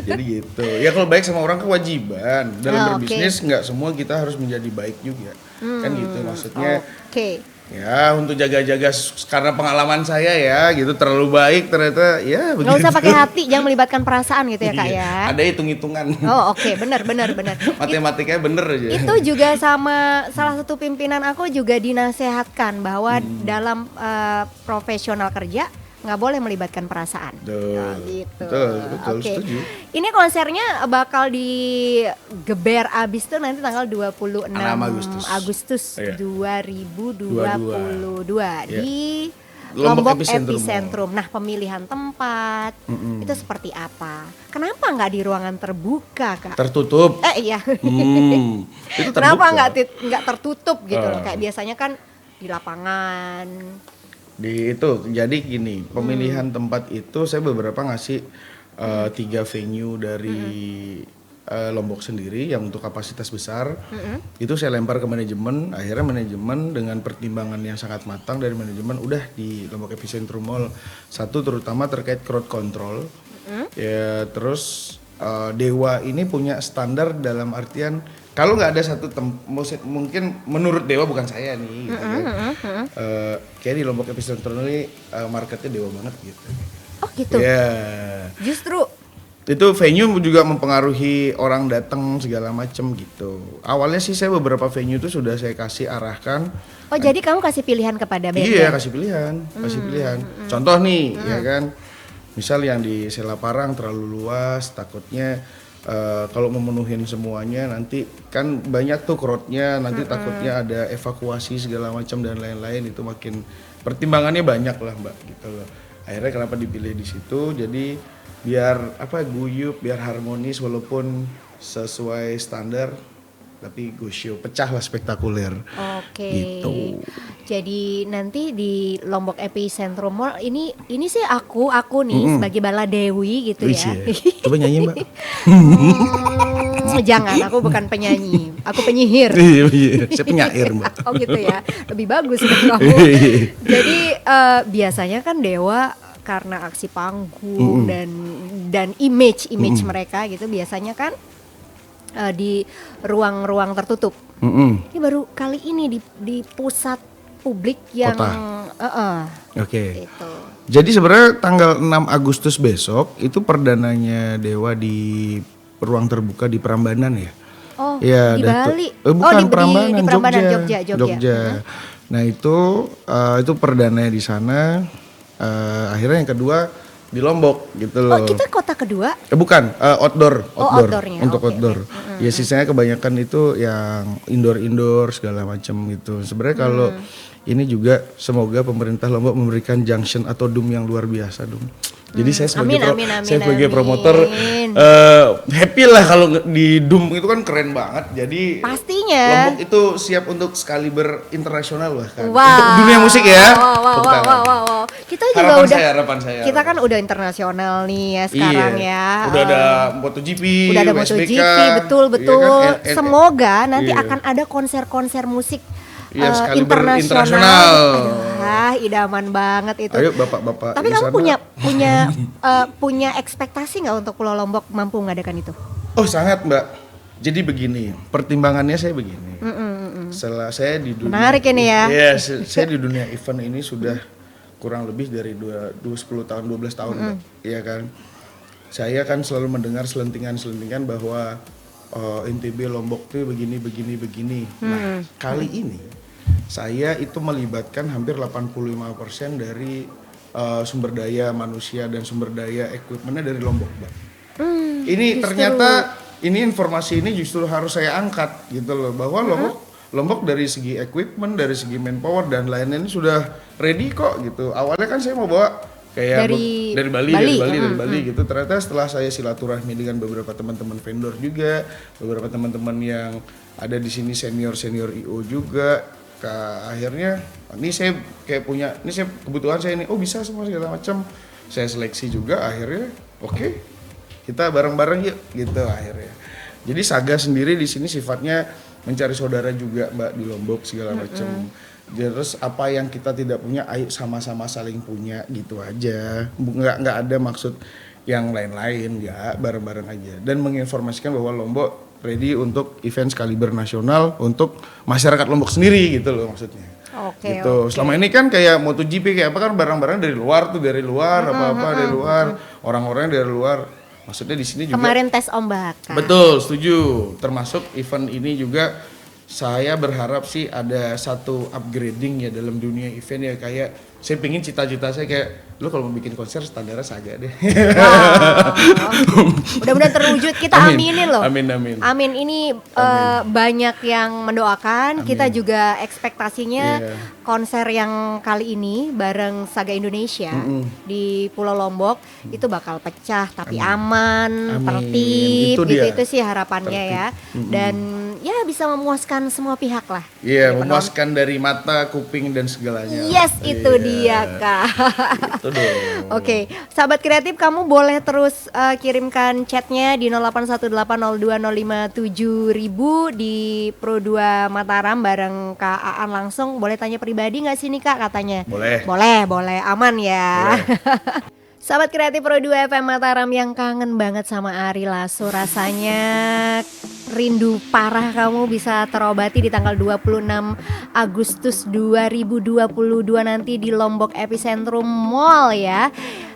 Speaker 2: Jadi gitu. Ya kalau baik sama orang kewajiban. Dalam
Speaker 1: Oke.
Speaker 2: berbisnis nggak semua kita harus menjadi baik juga. Kan gitu maksudnya.
Speaker 1: Oke.
Speaker 2: Ya untuk jaga-jaga karena pengalaman saya ya gitu terlalu baik ternyata ya begitu.
Speaker 1: Nggak usah pakai hati, jangan melibatkan perasaan gitu ya Kak ya.
Speaker 2: Ada hitung-hitungan.
Speaker 1: Oh oke, benar.
Speaker 2: Matematikanya bener aja.
Speaker 1: Itu juga sama salah satu pimpinan aku juga dinasehatkan bahwa dalam profesional kerja nggak boleh melibatkan perasaan.
Speaker 2: Betul.
Speaker 1: Oh, gitu.
Speaker 2: Betul,
Speaker 1: Oke.
Speaker 2: setuju.
Speaker 1: Ini konsernya bakal digeber abis tuh nanti tanggal 26 Agustus
Speaker 2: Iya.
Speaker 1: 2022
Speaker 2: Iya.
Speaker 1: di
Speaker 2: Lombok
Speaker 1: Lombok
Speaker 2: Epicentrum.
Speaker 1: Epicentrum. Nah, pemilihan tempat itu seperti apa? Kenapa nggak di ruangan terbuka, Kak?
Speaker 2: Tertutup.
Speaker 1: Iya.
Speaker 2: Itu
Speaker 1: Kenapa
Speaker 2: terbuka.
Speaker 1: nggak tertutup gitu loh? Kayak biasanya kan di lapangan.
Speaker 2: Di itu jadi gini pemilihan tempat itu saya beberapa ngasih 3 venue dari Lombok sendiri yang untuk kapasitas besar itu saya lempar ke manajemen. Akhirnya manajemen dengan pertimbangan yang sangat matang dari manajemen udah di Lombok Epicentrum Mall satu terutama terkait crowd control ya terus Dewa ini punya standar dalam artian kalau nggak ada satu mungkin menurut Dewa bukan saya nih gitu kan. Kayak di Lombok Epicentrum ini marketnya Dewa banget gitu.
Speaker 1: Oh gitu.
Speaker 2: Ya.
Speaker 1: Justru
Speaker 2: Itu venue juga mempengaruhi orang datang segala macem gitu. Awalnya sih saya beberapa venue itu sudah saya kasih arahkan.
Speaker 1: Oh jadi kamu kasih pilihan kepada band?
Speaker 2: Iya kasih pilihan. Contoh nih ya kan. Misal yang di Sela Parang terlalu luas, takutnya kalau memenuhin semuanya nanti kan banyak tuh crowdnya, nanti takutnya ada evakuasi segala macam dan lain-lain itu makin pertimbangannya banyak lah Mbak gitu loh. Akhirnya kenapa dipilih di situ? Jadi biar guyup, biar harmonis walaupun sesuai standar tapi gusyo pecah lah spektakuler.
Speaker 1: Oke.
Speaker 2: Gitu.
Speaker 1: Jadi nanti di Lombok Epicentrum Mall ini sih aku nih sebagai Bala Dewi gitu ya.
Speaker 2: Coba nyanyi Mbak.
Speaker 1: Jangan, aku bukan penyanyi, aku penyihir.
Speaker 2: Iya, saya penyair Mbak.
Speaker 1: Oh gitu ya, lebih bagus dari kamu. Jadi biasanya kan Dewa karena aksi panggung dan image mereka gitu biasanya kan di ruang-ruang tertutup. Ini baru kali ini di pusat publik yang
Speaker 2: Oke.
Speaker 1: itu.
Speaker 2: Jadi sebenarnya tanggal 6 Agustus besok itu perdananya Dewa di ruang terbuka di Prambanan ya.
Speaker 1: Oh,
Speaker 2: ya,
Speaker 1: di Bali.
Speaker 2: Bukan Prambanan,
Speaker 1: di Prambanan,
Speaker 2: Jogja.
Speaker 1: Jogja.
Speaker 2: Nah itu perdananya di sana. Akhirnya yang kedua di Lombok gitu loh.
Speaker 1: Oh, kita kota kedua?
Speaker 2: Bukan, outdoor.
Speaker 1: Outdoornya,
Speaker 2: untuk
Speaker 1: oke,
Speaker 2: outdoor. Ya sisanya kebanyakan itu yang indoor segala macam gitu. Sebenarnya kalau ini juga semoga pemerintah Lombok memberikan junction atau dum yang luar biasa dum. Jadi saya sebagai promotor happy lah kalau di dum itu kan keren banget. Jadi
Speaker 1: pastinya
Speaker 2: Lombok itu siap untuk skaliber internasional bahkan.
Speaker 1: Wow.
Speaker 2: Untuk dunia musik ya.
Speaker 1: Wow. Kita juga
Speaker 2: harapan saya.
Speaker 1: Kita kan udah internasional nih ya sekarang ya.
Speaker 2: Udah ada MotoGP,
Speaker 1: udah ada
Speaker 2: WSBK,
Speaker 1: MotoGP, betul.
Speaker 2: Iya kan?
Speaker 1: Semoga nanti akan ada konser-konser musik
Speaker 2: internasional.
Speaker 1: Aduh, idaman banget itu.
Speaker 2: Ayo bapak-bapak.
Speaker 1: Tapi kamu punya ekspektasi nggak untuk Pulau Lombok mampu mengadakan itu?
Speaker 2: Oh sangat Mbak. Jadi begini, pertimbangannya saya begini. Setelah saya di dunia
Speaker 1: Menarik ini ya.
Speaker 2: Iya, saya di dunia event ini sudah kurang lebih dari 10 tahun, 12 tahun, Mbak. Iya kan. Saya kan selalu mendengar selentingan-selentingan bahwa NTB Lombok tuh begini. Nah, kali ini saya itu melibatkan hampir 85% dari sumber daya manusia dan sumber daya equipmentnya dari Lombok, Mbak. Ini ternyata ini informasi ini justru harus saya angkat gitu loh, bahwa Lombok dari segi equipment, dari segi manpower dan lain-lain sudah ready kok gitu. Awalnya kan saya mau bawa kayak dari Bali gitu. Ternyata setelah saya silaturahmi dengan beberapa teman-teman vendor juga, beberapa teman-teman yang ada di sini senior IO juga, akhirnya ini saya kayak punya, ini saya kebutuhan saya ini, oh bisa semua segala macam. Saya seleksi juga, akhirnya oke, kita bareng-bareng yuk gitu akhirnya. Jadi Saga sendiri di sini sifatnya mencari saudara juga, Mbak, di Lombok segala macam. Terus apa yang kita tidak punya, ayo sama-sama saling punya gitu aja. Nggak ada maksud yang lain-lain, ya bareng-bareng aja. Dan menginformasikan bahwa Lombok ready untuk event skaliber nasional untuk masyarakat Lombok sendiri gitu loh maksudnya.
Speaker 1: Oke.
Speaker 2: Gitu. Selama ini kan kayak MotoGP kayak apa kan barang-barang dari luar tuh, dari luar dari luar, orang-orang dari luar. Maksudnya di sini juga
Speaker 1: Kemarin tes ombak.
Speaker 2: Betul, setuju. Termasuk event ini juga saya berharap sih ada satu upgrading ya dalam dunia event ya, kayak saya pengen cita-cita saya kayak lu kalau mau bikin konser standarnya Saga deh.
Speaker 1: Wow. Mudah-mudahan terwujud, kita aminin loh.
Speaker 2: Amin.
Speaker 1: Ini banyak yang mendoakan. Kita juga ekspektasinya konser yang kali ini bareng Saga Indonesia di Pulau Lombok itu bakal pecah tapi aman, tertib. Itu sih harapannya ya. Dan ya bisa memuaskan semua pihak lah.
Speaker 2: Iya, memuaskan dari mata, kuping dan segalanya.
Speaker 1: Yes, itu dia Kak.
Speaker 2: Itu dong.
Speaker 1: Oke, sahabat kreatif, kamu boleh terus kirimkan chatnya di 081802057000 di Pro 2 Mataram bareng Kak Aan langsung. Boleh tanya pribadi nggak sih nih Kak katanya? Boleh, aman ya. Sahabat kreatif Pro 2 FM Mataram yang kangen banget sama Ari Lasso, rasanya rindu parah kamu bisa terobati di tanggal 26 Agustus 2022 nanti di Lombok Epicentrum Mall ya.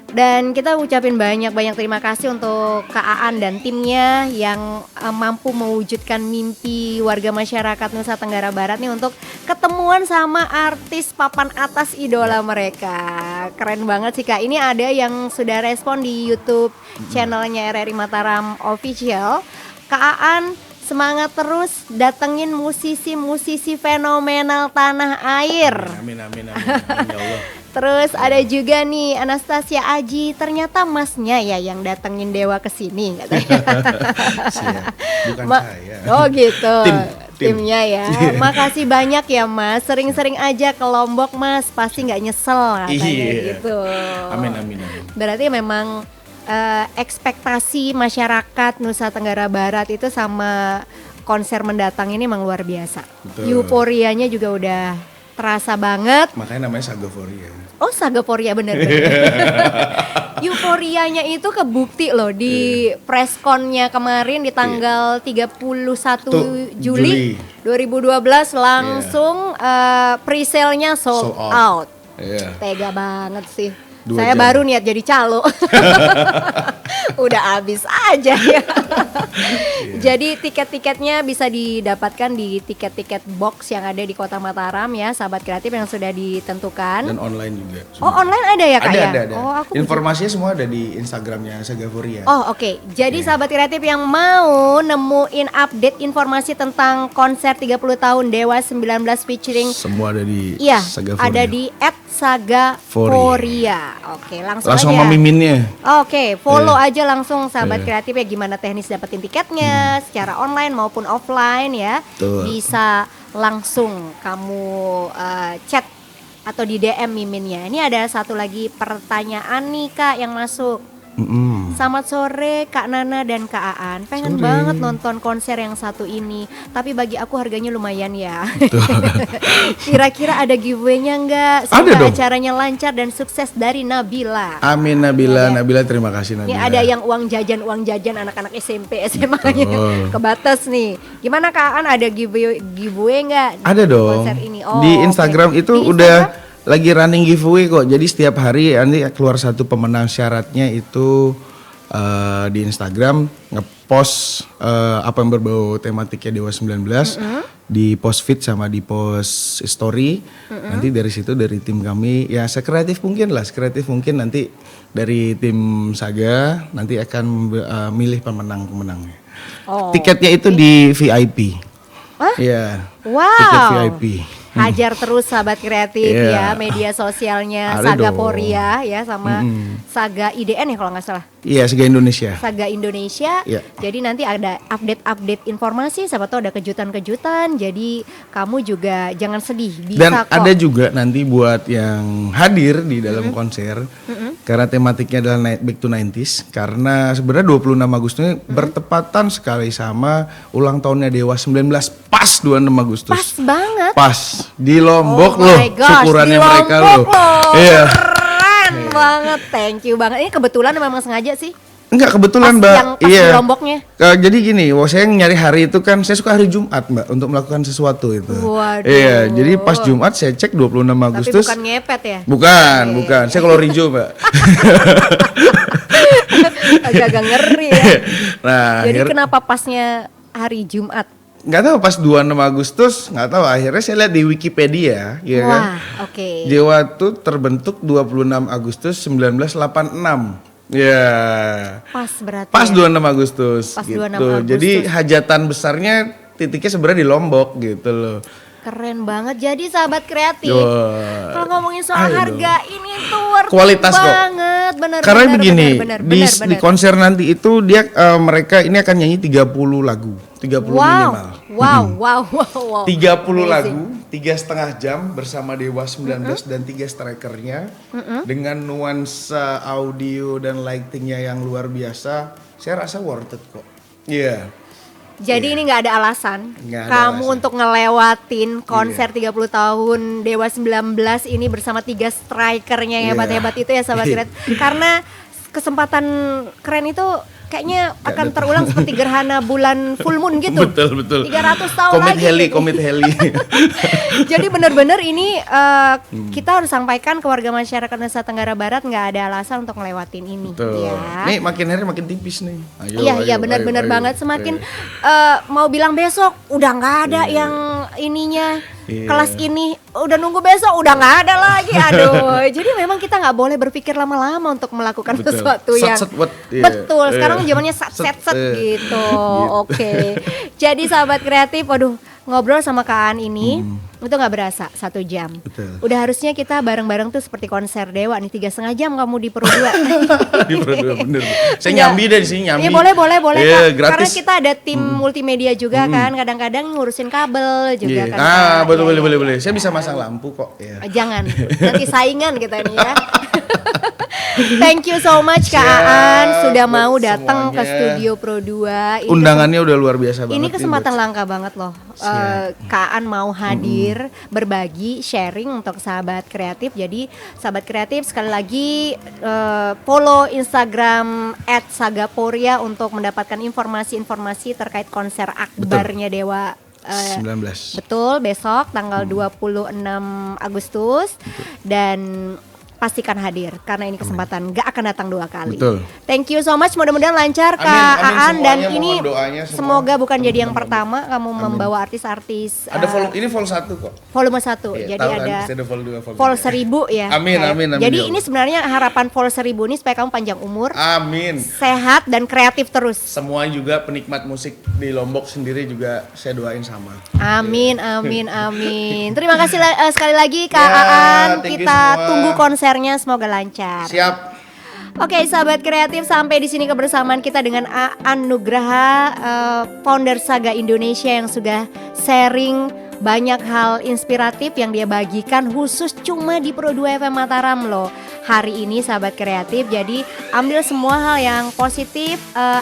Speaker 1: Dan kita ucapin banyak-banyak terima kasih untuk Kak Aan dan timnya yang mampu mewujudkan mimpi warga masyarakat Nusa Tenggara Barat nih untuk ketemuan sama artis papan atas idola mereka. Keren banget sih Kak. Ini ada yang sudah respon di YouTube channelnya RRI Mataram Official. Kak Aan, semangat terus datengin musisi-musisi fenomenal tanah air.
Speaker 2: Amin ya Allah.
Speaker 1: Terus ada juga nih Anastasia Aji, ternyata masnya ya yang datengin Dewa ke sini katanya.
Speaker 2: Bukan saya.
Speaker 1: Oh gitu. Timnya ya.
Speaker 2: Iya.
Speaker 1: Makasih banyak ya Mas. Sering-sering aja ke Lombok Mas, pasti nggak nyesel katanya gitu.
Speaker 2: Amin.
Speaker 1: Berarti memang ekspektasi masyarakat Nusa Tenggara Barat itu sama konser mendatang ini memang luar biasa.
Speaker 2: Betul.
Speaker 1: Euforianya juga udah terasa banget.
Speaker 2: Makanya namanya Sagaforia.
Speaker 1: Oh Sagaforia bener. Euforianya itu kebukti loh di pressconnya kemarin di tanggal 31 Juli 2012 langsung pre-sale-nya sold out. Tega banget sih. Saya baru niat jadi calo. Udah habis aja ya. Jadi tiket-tiketnya bisa didapatkan di tiket-tiket box yang ada di Kota Mataram ya, sahabat kreatif yang sudah ditentukan.
Speaker 2: Dan online juga.
Speaker 1: Oh online ada ya Kak ya?
Speaker 2: Ada.
Speaker 1: Oh, aku
Speaker 2: informasinya semua ada di Instagramnya Sagaforia.
Speaker 1: Oh oke. Jadi sahabat kreatif yang mau nemuin update informasi tentang konser 30 tahun Dewa 19 featuring
Speaker 2: semua ada di
Speaker 1: Sagaforia.
Speaker 2: Sagaforia.
Speaker 1: Ada di @sagaforia. Oke, langsung aja.
Speaker 2: sama miminnya.
Speaker 1: Oke, follow aja langsung sahabat kreatif ya, gimana teknis dapetin tiketnya secara online maupun offline ya.
Speaker 2: Betul.
Speaker 1: Bisa langsung kamu chat atau di DM miminnya. Ini ada satu lagi pertanyaan nih Kak yang masuk. Selamat sore Kak Nana dan Kak Aan. Pengen
Speaker 2: Sore.
Speaker 1: banget nonton konser yang satu ini, tapi bagi aku harganya lumayan ya. Kira-kira ada giveaway-nya nggak?
Speaker 2: Ada
Speaker 1: Semoga
Speaker 2: dong.
Speaker 1: acaranya lancar dan sukses dari Nabila.
Speaker 2: Amin Nabila,
Speaker 1: Iya.
Speaker 2: Nabila terima kasih
Speaker 1: Ini
Speaker 2: Nabila.
Speaker 1: ada yang uang jajan anak-anak SMP SMA-nya
Speaker 2: Betul.
Speaker 1: kebatas nih. Gimana Kak Aan, ada giveaway nggak?
Speaker 2: Ada
Speaker 1: di
Speaker 2: dong.
Speaker 1: konser ini? Oh,
Speaker 2: Di
Speaker 1: oke.
Speaker 2: Instagram itu
Speaker 1: Di
Speaker 2: udah
Speaker 1: Instagram?
Speaker 2: lagi running giveaway kok. Jadi setiap hari nanti keluar satu pemenang, syaratnya itu di Instagram ngepost apa yang berbau tematiknya Dewa 19 di post feed sama di post story. Nanti dari situ dari tim kami ya sekreatif mungkin nanti dari tim Saga nanti akan milih pemenangnya.
Speaker 1: Oh,
Speaker 2: Tiketnya itu di VIP.
Speaker 1: Hah?
Speaker 2: Iya.
Speaker 1: Wow.
Speaker 2: Tiket VIP.
Speaker 1: Hajar terus sahabat kreatif
Speaker 2: Iya.
Speaker 1: ya, media sosialnya
Speaker 2: Ada
Speaker 1: Saga
Speaker 2: dong.
Speaker 1: Poria ya sama Saga IDN ya kalau nggak salah.
Speaker 2: Iya, Saga Indonesia.
Speaker 1: Saga Indonesia.
Speaker 2: Iya.
Speaker 1: Jadi nanti ada update informasi, siapa tahu ada kejutan-kejutan. Jadi kamu juga jangan sedih, bisa
Speaker 2: Dan
Speaker 1: kok.
Speaker 2: ada juga nanti buat yang hadir di dalam konser karena tematiknya adalah Back to 90s karena sebenarnya 26 Agustus bertepatan sekali sama ulang tahunnya Dewa 19 pas 26 Agustus.
Speaker 1: Pas banget.
Speaker 2: Pas di Lombok
Speaker 1: Oh
Speaker 2: loh
Speaker 1: my gosh,
Speaker 2: syukurannya
Speaker 1: di
Speaker 2: mereka
Speaker 1: Lombok
Speaker 2: loh. Iya.
Speaker 1: Keren banget, thank you banget. Ini kebetulan memang sengaja sih.
Speaker 2: Enggak kebetulan
Speaker 1: Pas
Speaker 2: Mbak.
Speaker 1: yang pas di Lomboknya.
Speaker 2: Jadi gini, saya nyari hari itu kan saya suka hari Jumat Mbak untuk melakukan sesuatu itu.
Speaker 1: Waduh.
Speaker 2: Iya, jadi pas Jumat saya cek 26
Speaker 1: Tapi
Speaker 2: Agustus.
Speaker 1: bukan ngepet ya.
Speaker 2: Bukan. Saya kalau Rijo Mbak.
Speaker 1: Agak-agak ngeri ya.
Speaker 2: Nah,
Speaker 1: Jadi
Speaker 2: akhir,
Speaker 1: kenapa pasnya hari Jumat?
Speaker 2: nggak tahu pas 26 Agustus, nggak tahu akhirnya saya lihat di Wikipedia, ya kan.
Speaker 1: Wah, oke.
Speaker 2: Dewa itu terbentuk 26 Agustus 1986. Ya.
Speaker 1: Pas berarti.
Speaker 2: Pas
Speaker 1: ya?
Speaker 2: 26 Agustus
Speaker 1: Pas
Speaker 2: gitu.
Speaker 1: 26 Agustus.
Speaker 2: Jadi hajatan besarnya titiknya sebenarnya di Lombok gitu loh.
Speaker 1: Keren banget. Jadi sahabat kreatif.
Speaker 2: Wah.
Speaker 1: Kalau ngomongin soal
Speaker 2: Ayo
Speaker 1: harga ini tuh worth it
Speaker 2: Kualitas kok.
Speaker 1: banget. Bener,
Speaker 2: Karena
Speaker 1: bener,
Speaker 2: begini,
Speaker 1: bener,
Speaker 2: di
Speaker 1: bener.
Speaker 2: konser nanti itu dia mereka ini akan nyanyi 30 lagu, 30 minimal.
Speaker 1: Wow.
Speaker 2: 30
Speaker 1: Amazing.
Speaker 2: lagu, 3,5 jam bersama Dewa 19 dan 3 strikernya dengan nuansa audio dan lightingnya yang luar biasa. Saya rasa worth it kok. Iya.
Speaker 1: Jadi ini nggak ada alasan
Speaker 2: Nggak ada
Speaker 1: kamu
Speaker 2: alasan.
Speaker 1: untuk ngelewatin konser 30 tahun Dewa 19 ini bersama 3 strikernya yang
Speaker 2: Iya.
Speaker 1: hebat-hebat itu ya sahabat kreatif. Karena kesempatan keren itu kayaknya akan terulang seperti gerhana bulan full moon gitu.
Speaker 2: Betul.
Speaker 1: 300 tahun
Speaker 2: Komit
Speaker 1: lagi.
Speaker 2: Komit Heli.
Speaker 1: Jadi benar-benar ini kita harus sampaikan ke warga masyarakat Nusa Tenggara Barat nggak ada alasan untuk ngelewatin ini.
Speaker 2: Betul.
Speaker 1: Ya.
Speaker 2: Nih makin hari makin tipis nih. Ayo,
Speaker 1: Iya
Speaker 2: ayo,
Speaker 1: benar-benar
Speaker 2: ayo,
Speaker 1: banget.
Speaker 2: ayo.
Speaker 1: Semakin mau bilang besok udah nggak ada yang ininya.
Speaker 2: Iya.
Speaker 1: Kelas ini udah nunggu besok udah nggak ada lagi. Aduh. Jadi memang kita nggak boleh berpikir lama-lama untuk melakukan
Speaker 2: Betul.
Speaker 1: sesuatu yang
Speaker 2: Sat, wet. Iya.
Speaker 1: betul. Sekarang
Speaker 2: Iya.
Speaker 1: zamannya set
Speaker 2: Iya.
Speaker 1: gitu. Oke. Jadi sahabat kreatif, waduh, ngobrol sama Kak Aan ini itu nggak berasa 1 jam.
Speaker 2: Betul.
Speaker 1: Udah harusnya kita bareng-bareng tuh seperti konser Dewa nih 3,5 jam kamu di Pro 2.
Speaker 2: Di Pro 2, bener. Saya
Speaker 1: Iya.
Speaker 2: nyambi dari sini nyambi.
Speaker 1: Iya boleh
Speaker 2: Iya,
Speaker 1: Kak.
Speaker 2: gratis.
Speaker 1: Karena kita ada tim multimedia juga kan, kadang-kadang ngurusin kabel juga
Speaker 2: Iya.
Speaker 1: kan.
Speaker 2: Ah,
Speaker 1: Kak.
Speaker 2: betul,
Speaker 1: Iya,
Speaker 2: boleh,
Speaker 1: iya.
Speaker 2: boleh. Saya bisa masang lampu kok. Ya.
Speaker 1: Jangan, nanti saingan kita nih ya. Thank you so much Kak
Speaker 2: Siap,
Speaker 1: Aan sudah
Speaker 2: buat
Speaker 1: mau datang ke
Speaker 2: semuanya.
Speaker 1: studio Pro 2.
Speaker 2: Undangannya udah luar biasa banget.
Speaker 1: Ini
Speaker 2: nih
Speaker 1: kesempatan
Speaker 2: buat-
Speaker 1: langka banget loh.
Speaker 2: Siap.
Speaker 1: Kak Aan mau hadir, berbagi, sharing untuk sahabat kreatif. Jadi sahabat kreatif sekali lagi follow Instagram @sagaporia untuk mendapatkan informasi-informasi terkait konser akbarnya Dewa
Speaker 2: 19.
Speaker 1: betul besok tanggal 26 Agustus dan pastikan hadir karena ini kesempatan nggak akan datang 2 kali.
Speaker 2: Betul.
Speaker 1: Thank you so much, mudah-mudahan lancar Kak
Speaker 2: Amin, amin
Speaker 1: Aan dan
Speaker 2: semuanya,
Speaker 1: ini
Speaker 2: mohon doanya semua.
Speaker 1: semoga bukan jadi yang pertama kamu membawa artis-artis
Speaker 2: Ada ini vol 1 kok.
Speaker 1: volume 1.
Speaker 2: Iya,
Speaker 1: Jadi
Speaker 2: tahu kan,
Speaker 1: ada
Speaker 2: pasti ada vol 2, vol
Speaker 1: vol
Speaker 2: 3.
Speaker 1: 1000 ya.
Speaker 2: Amin,
Speaker 1: Kayak.
Speaker 2: amin,
Speaker 1: Jadi
Speaker 2: ya
Speaker 1: ini
Speaker 2: Allah.
Speaker 1: sebenarnya harapan vol 1000 ini supaya kamu panjang umur,
Speaker 2: Amin.
Speaker 1: sehat dan kreatif terus.
Speaker 2: Semua juga penikmat musik di Lombok sendiri juga saya doain sama.
Speaker 1: Amin, amin, amin. Terima kasih sekali lagi Kak
Speaker 2: Ya,
Speaker 1: Aan.
Speaker 2: thank you
Speaker 1: Kita
Speaker 2: semua.
Speaker 1: tunggu konsernya, semoga lancar.
Speaker 2: Siap.
Speaker 1: Oke, sahabat kreatif, sampai di sini kebersamaan kita dengan Aan Nugraha, founder Saga Indonesia yang sudah sharing banyak hal inspiratif yang dia bagikan khusus cuma di Pro 2 FM Mataram loh. hari ini sahabat kreatif. Jadi ambil semua hal yang positif,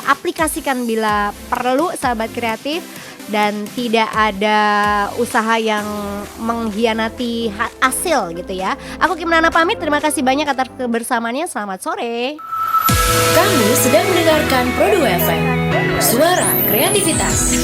Speaker 1: aplikasikan bila perlu sahabat kreatif, dan tidak ada usaha yang mengkhianati hasil gitu ya. Aku Kim Nana pamit, terima kasih banyak atas kebersamaannya. Selamat sore.
Speaker 3: Kamu sedang mendengarkan Produk FM, suara kreativitas.